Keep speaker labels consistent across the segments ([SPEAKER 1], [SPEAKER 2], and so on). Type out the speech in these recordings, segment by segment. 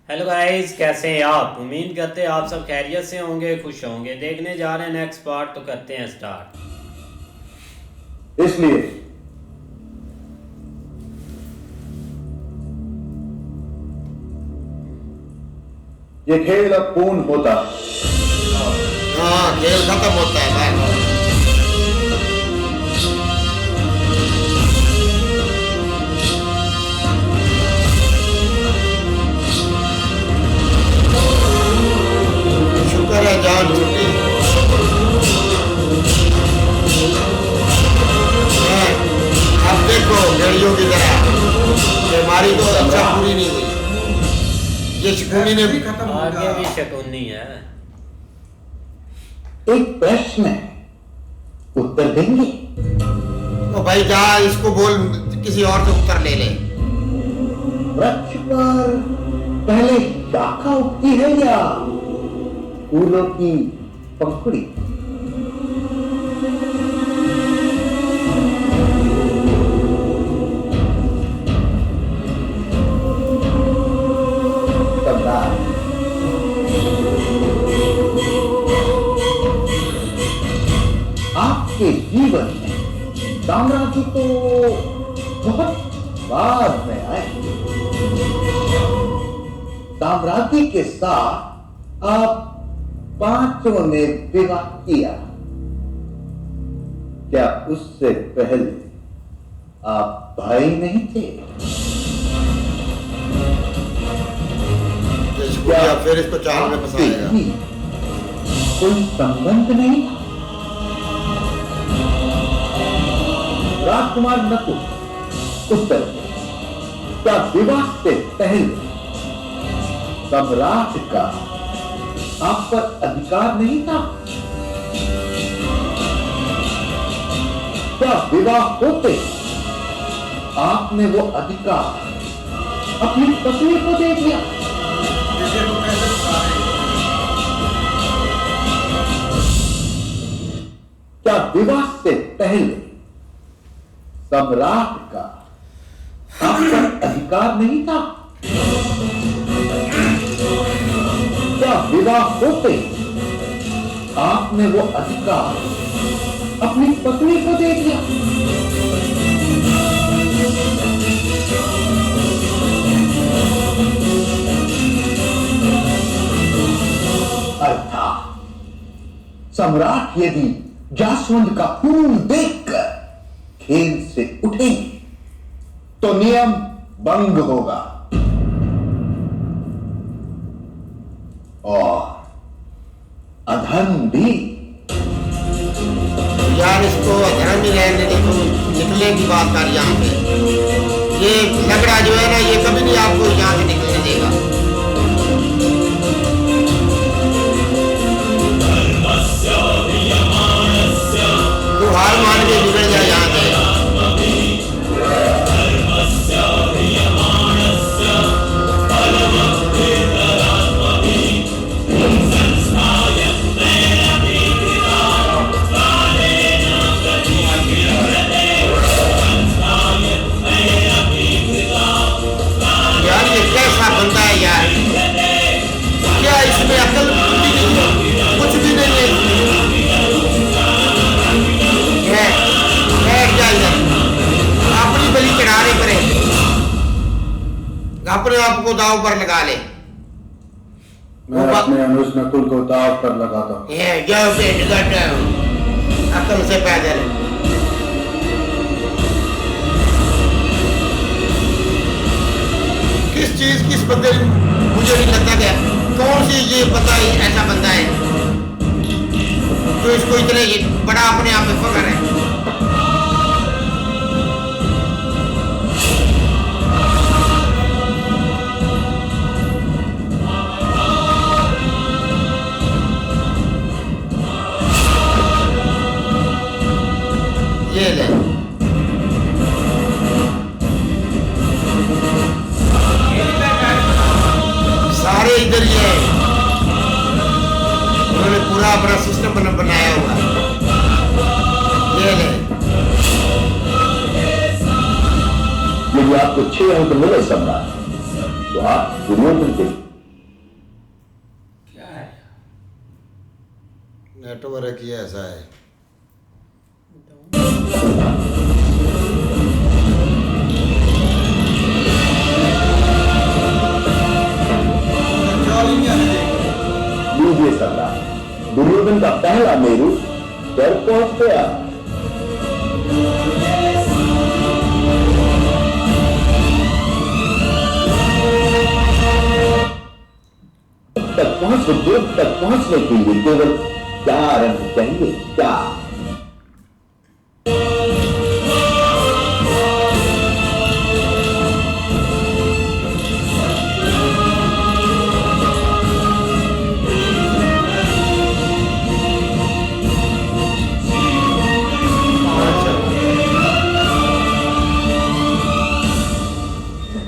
[SPEAKER 1] Hello guys, कैसे हैं आप? उम्मीद करते हैं आप सब खैरियत से होंगे, खुश होंगे। देखने जा रहे हैं नेक्स्ट पार्ट, तो करते हैं स्टार्ट।
[SPEAKER 2] इसलिए ये खेल अब पूर्ण होता है।
[SPEAKER 3] हाँ, खेल खत्म होता है भाई। शुक्र है जान छुट्टी है। अब देखो भेड़ियों की तरह बीमारी तो अच्छा पूरी नहीं हुई। ये शकुनी ने भी खत्म हो
[SPEAKER 1] आगे
[SPEAKER 3] गया।
[SPEAKER 1] भी शकुनी है।
[SPEAKER 2] एक प्रश्न है, उत्तर देंगे?
[SPEAKER 3] तो भाई जा इसको बोल किसी और से उत्तर ले ले।
[SPEAKER 2] वृक्ष पर पहले शाखा उगती है या फूलों की पंखुड़ी? सम्राट, आपके जीवन में साम्राज्य तो बहुत बाद में आए। साम्राज्य के साथ आप पांचों ने विवाह किया। क्या उससे पहले आप भाई नहीं थे?
[SPEAKER 3] या फिर इसको चाल में फंसाएगा।
[SPEAKER 2] आपके भी कोई संबंध नहीं था? राजकुमार नकुल, उत्तर दे। क्या विवाह से पहले सम्राट का आप पर अधिकार नहीं था? क्या विवाह होते आपने वो अधिकार अपनी पत्नी को दे दिया? क्या विवाह से पहले सम्राट का आप पर अधिकार नहीं था? क्या विवाह होते आपने वो अधिकार अपनी पत्नी को दे दिया? अर्थात सम्राट यदि जासवंत का खून देखकर खेल से उठेंगे तो नियम भंग होगा और अधर्म भी।
[SPEAKER 3] यार इसको धर्म ही रहने दे, तो निकले की बात कर यहाँ पे। ये लकड़ा जो है ना, ये कभी नहीं आपको यहाँ से निकलने देगा। तो हार मान के बिगड़ जाए यहाँ से। यार ये कैसा बनता है यार? क्या इसमें अकल भी नहीं है? कुछ भी नहीं है क्या इधर? अपनी बलि चढ़ाने पड़े, अपने आप को दाव पर लगा ले।
[SPEAKER 2] मैं अपने अनुज नकुल को दाव पर लगाता हूं।
[SPEAKER 3] ये जाओ पेट काटो, अकल से पैदल। किस चीज किस बंदे, मुझे नहीं लगता क्या कौन सी ये बंदा ऐसा बंदा है जो इसको इतने बड़ा अपने आप में फख्र है। ये ले सारे इधर ही है। उन्होंने पूरा अपना सिस्टम बनाया हुआ है। ये ले
[SPEAKER 2] यदि आपको 6 अंक मिले सम्राट तो आप दुर्योधन के
[SPEAKER 3] नेटवर्क ही ऐसा है।
[SPEAKER 2] लीजिए सरदार, दुर्योधन का पहला मेरू घर पहुंच गया। उद्योग तक पहुंचने के लिए केवल 4 अंक चाहिए। 4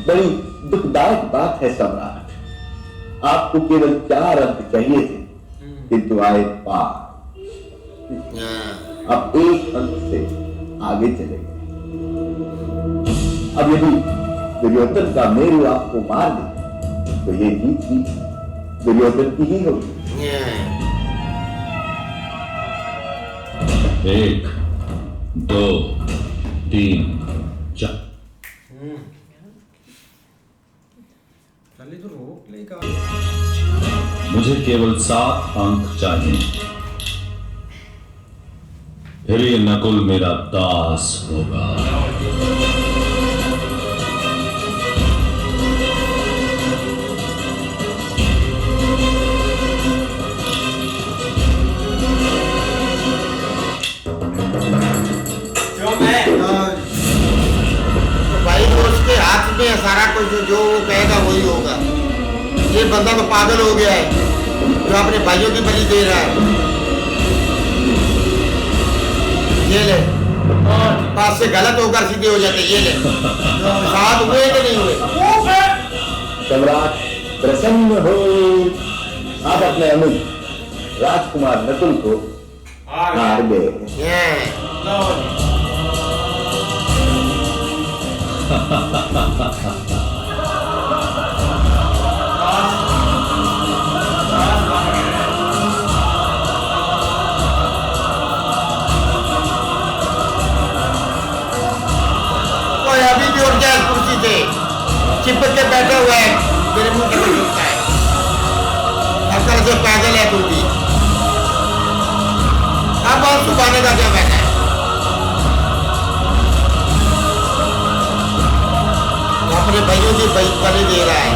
[SPEAKER 2] बड़ी दुखदायक बात है सम्राट, आपको केवल 4 अंक चाहिए थे, किंतु आए 5। अब 1 अंक से आगे चले गए। अब यदि दुर्योधन का मेरू आपको मार दे तो ये जीत भी दुर्योधन की ही होगी।
[SPEAKER 4] 1 2 3 4
[SPEAKER 5] तो रोक लेगा।
[SPEAKER 4] मुझे केवल 7 अंक चाहिए, फिर ये नकुल मेरा दास होगा।
[SPEAKER 3] भाई तो उसके हाथ में है सारा कुछ, जो वो कहेगा वही होगा। ये बंदा तो पागल हो गया है जो अपने भाइयों की बलि दे रहा है। ये ले, पास से गलत होकर सीधे हो जाते। ये ले, साथ हुए कि नहीं हुए?
[SPEAKER 2] सम्राट प्रसन्न हो, आप अपने अनुज राजकुमार नकुल को हार गए।
[SPEAKER 3] कोई अभी भी उठ जाए कुर्सी से, चिपक के बैठा हुआ है, मेरे मुंह के ऊपर उठता है। असल से पागल है तू भी। अब और सुखाने का क्या बैठा है? अपने भाइयों की बलि दे रहा है।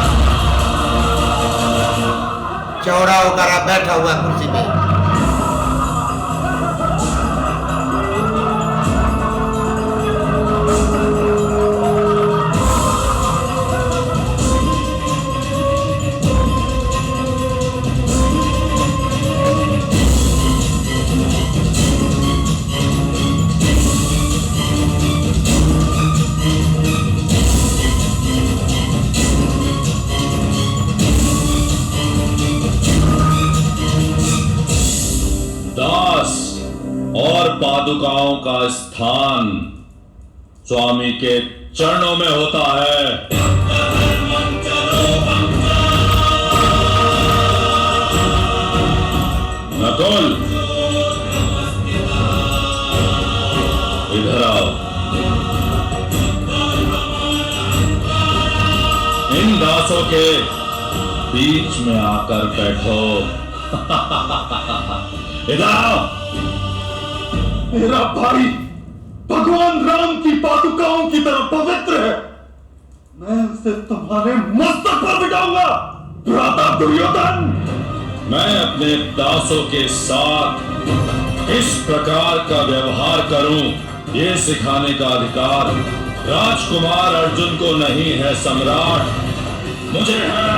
[SPEAKER 3] चौड़ा होकर आप बैठा हुआ कुर्सी पे।
[SPEAKER 4] दास और पादुकाओं का स्थान स्वामी के चरणों में होता है। नकुल, इधर आओ। इन दासों के बीच में आकर बैठो। इधर आओ।
[SPEAKER 2] मेरा भाई भगवान राम की पादुकाओं की तरह पवित्र है, मैं उसे तुम्हारे मस्तक पर बिठाऊंगा। भ्राता दुर्योधन,
[SPEAKER 4] मैं अपने दासों के साथ इस प्रकार का व्यवहार करूं, ये सिखाने का अधिकार राजकुमार अर्जुन को नहीं है सम्राट, मुझे है।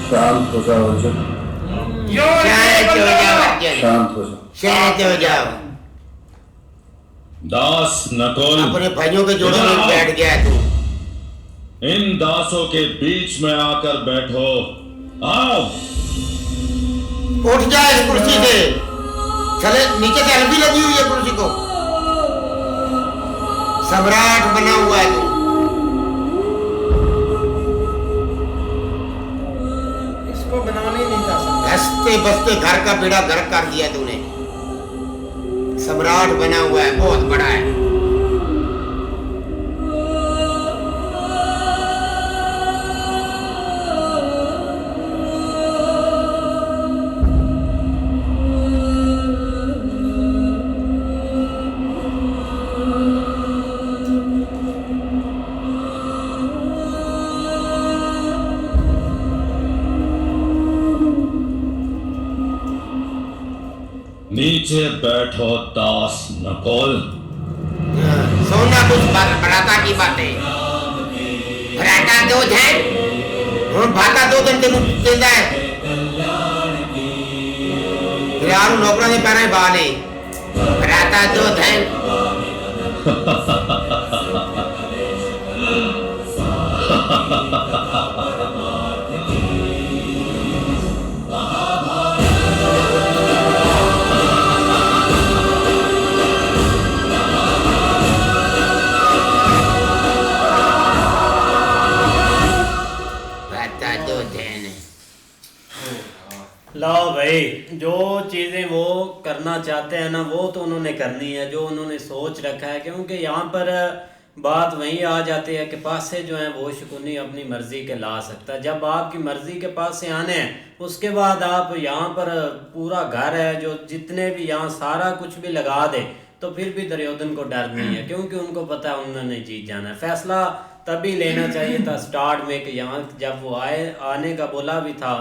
[SPEAKER 2] शांत हो जाओ अर्जुन, शांत हो जाओ।
[SPEAKER 3] शांत हो जाओ।
[SPEAKER 4] दास नकुल,
[SPEAKER 3] अपने भाइयों के जोड़ों में बैठ गया तू।
[SPEAKER 4] इन दासों के बीच में आकर बैठो। आओ।
[SPEAKER 3] उठ जा इस कुर्सी से। चले, नीचे से हल्दी लगी हुई है कुर्सी को। सम्राट बना हुआ है तू।
[SPEAKER 5] इसको बनाने नहीं था।
[SPEAKER 3] हंसते बसते घर का बेड़ा गर्क कर दिया तूने। सम्राट बना हुआ है, बहुत बड़ा है।
[SPEAKER 4] नीचे बैठो दास नकुल।
[SPEAKER 3] सोना कुछ भराता की बातें भराता दूध है और भाता दूध तेन देता है। यार नौकरों ने पैर बाले भराता दूध है।
[SPEAKER 1] लाओ भाई, जो चीज़ें वो करना चाहते हैं ना वो तो उन्होंने करनी है, जो उन्होंने सोच रखा है। क्योंकि यहाँ पर बात वहीं आ जाती है कि पासे जो हैं वो शकुनी अपनी मर्ज़ी के ला सकता है। जब आपकी मर्ज़ी के पासे आने हैं उसके बाद आप यहाँ पर पूरा घर है जो जितने भी यहाँ सारा कुछ भी लगा दे तो फिर भी दुर्योधन को डर नहीं है, क्योंकि उनको पता है उन्होंने जीत जाना है। फैसला तभी लेना चाहिए था स्टार्ट में कि यहाँ जब वो आने का बोला भी था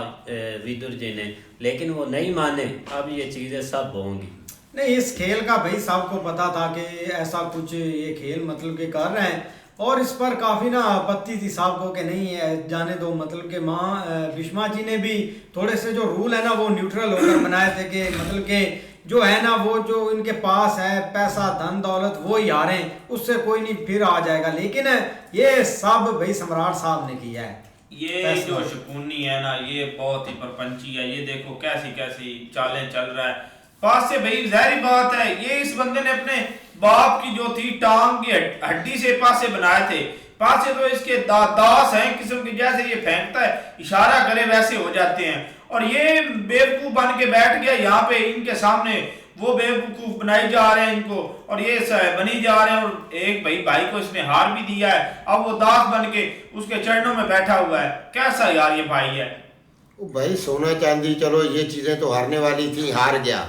[SPEAKER 1] विदुर जी ने, लेकिन वो नहीं माने। अब ये चीज़ें सब होंगी।
[SPEAKER 5] नहीं, इस खेल का भाई सबको पता था कि ऐसा कुछ ये खेल मतलब के कर रहे हैं, और इस पर काफ़ी ना आपत्ति थी साहब को कि नहीं है जाने दो। मतलब के माँ भीष्मा जी ने भी थोड़े से जो रूल है ना वो न्यूट्रल होकर बनाए थे कि मतलब के जो है ना वो जो इनके पास है पैसा धन दौलत वो ही हारे, उससे कोई नहीं फिर आ जाएगा। लेकिन ये सब भाई सम्राट साहब ने किया है।
[SPEAKER 6] ये जो शकुनी है ना ये बहुत ही परपंची है। ये देखो कैसी कैसी चालें चल रहा है पास से। भाई जाहिर बात है ये इस बंदे ने अपने बाप की जो थी टांग की हड्डी से पासे बनाए थे। पासे तो इसके दास हैं किस्म के, जैसे ये फेंकता है इशारा करे वैसे हो जाते हैं। और ये बेवकूफ बन के बैठ गया यहाँ पे, इनके सामने वो बेवकूफ बनाए जा रहे हैं इनको, और ये बनी जा रहे हैं। और एक भाई को इसने हार भी दिया है, अब वो दास बन के उसके चरणों में बैठा हुआ है। कैसा यार ये भाई है।
[SPEAKER 3] भाई सोना चांदी चलो ये चीजें तो हारने वाली थी, हार गया।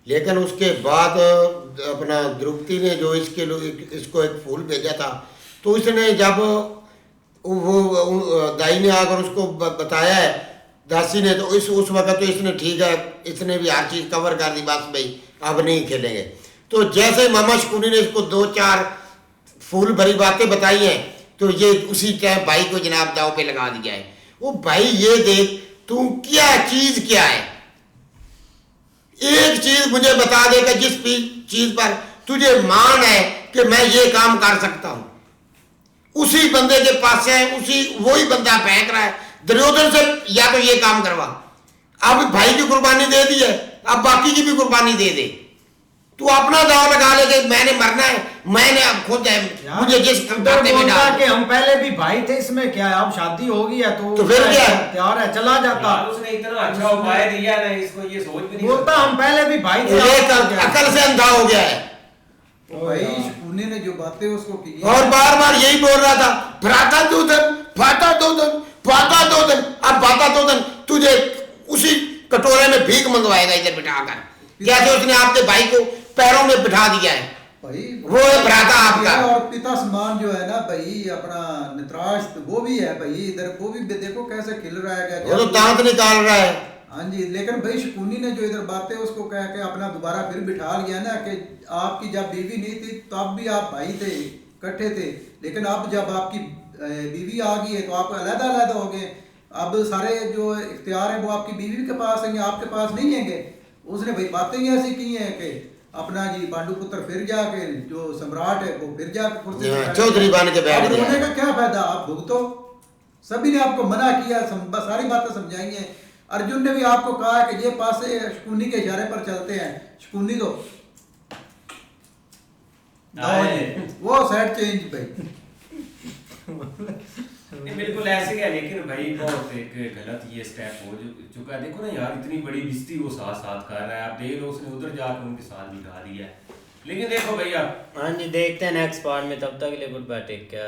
[SPEAKER 3] लेकिन उसके बाद अपना द्रौपदी ने जो इसको एक फूल भेजा था, तो इसने जब वो दाई ने आकर उसको बताया है दासी ने, तो उस वक्त तो इसने ठीक है, इसने भी हर चीज कवर कर दी, बस भाई अब नहीं खेलेंगे। तो जैसे मामा शकुनी ने इसको 2-4 फूल भरी बातें बताई हैं, तो ये उसी टाइम भाई को जनाब दाव पे लगा दिया है। वो भाई ये देख तू क्या चीज क्या है, एक चीज मुझे बता दे कि जिस चीज पर तुझे मान है कि मैं ये काम कर सकता हूं, उसी बंदे के पास है, उसी वही बंदा फेंक रहा है। दुर्योधन से या तो ये काम करवा, अब भाई की कुर्बानी दे दी है, अब बाकी की भी कुर्बानी दे दे। तू अपना दाव लगा ले कि मैंने मरना है, मैंने अब खुद है, मुझे जिस करते में डाल
[SPEAKER 5] के हम पहले भी भाई थे, इसमें क्या है, अब शादी हो गई है तो
[SPEAKER 3] फिर क्या है,
[SPEAKER 5] तैयार है चला जाता।
[SPEAKER 7] उसने इतना अच्छा उपाय दिया ना, इसको ये सोच भी नहीं
[SPEAKER 5] बोलता हम पहले भी भाई थे,
[SPEAKER 3] अकल से अंधा हो गया है।
[SPEAKER 8] भाई शकुनी ने जो बातें उसको की
[SPEAKER 3] और बार बार यही बोल रहा था, भ्राता दूधन फाटा दूधन फाटा दूधन, अब फाटा दूधन तुझे उसी कटोरे में भीख मंगवाएगा इधर बिठाकर। जैसे उसने आपके भाई को पैरों में बिठा दिया है,
[SPEAKER 8] भाई
[SPEAKER 3] वो है भ्राता आपका।
[SPEAKER 8] और पिता समान जो है ना भाई अपना नित्राश वो भी है भाई, इधर वो भी देखो कैसे खिल रहा है,
[SPEAKER 3] वो तो दांत निकाल रहा है।
[SPEAKER 8] हाँ जी, लेकिन भाई शकुनी ने जो इधर बातें उसको कह के अपना दोबारा फिर बिठा लिया ना कि आपकी जब बीवी नहीं थी तब भी आप भाई थे, इकट्ठे थे, लेकिन अब जब आपकी बीवी आ गई है तो आप अलग अलग हो गए। अब सारे जो इख्तियार है वो आपकी बीवी के पास है, आपके पास नहीं है। उसने भाई बातें ही ऐसी की हैं कि अपना जी पांडुपुत्र फिर जाके जो सम्राट है वो फिर जाके
[SPEAKER 3] चौधरी बन के बैठ गया।
[SPEAKER 8] रोने का क्या फायदा, आप भुगतो। सभी ने आपको मना किया, सारी बातें समझाई हैं। अर्जुन ने भी आपको कहा कि ये पासे शकुनी के इशारे पर चलते हैं, शकुनी तो वो साइड चेंज भाई
[SPEAKER 7] बिल्कुल ऐसे है। लेकिन भाई बहुत एक गलत ये स्टेप हो चुका है। देखो ना यार, इतनी बड़ी बिस्ती वो साथ साथ कर रहा है, आप देख लो उसने उधर जाकर उनके साथ बिठा दिया है। लेकिन देखो भैया
[SPEAKER 1] हाँ जी, देखते हैं नेक्स्ट पार्ट में, तब तक के लिए गुड बाय, टेक केयर।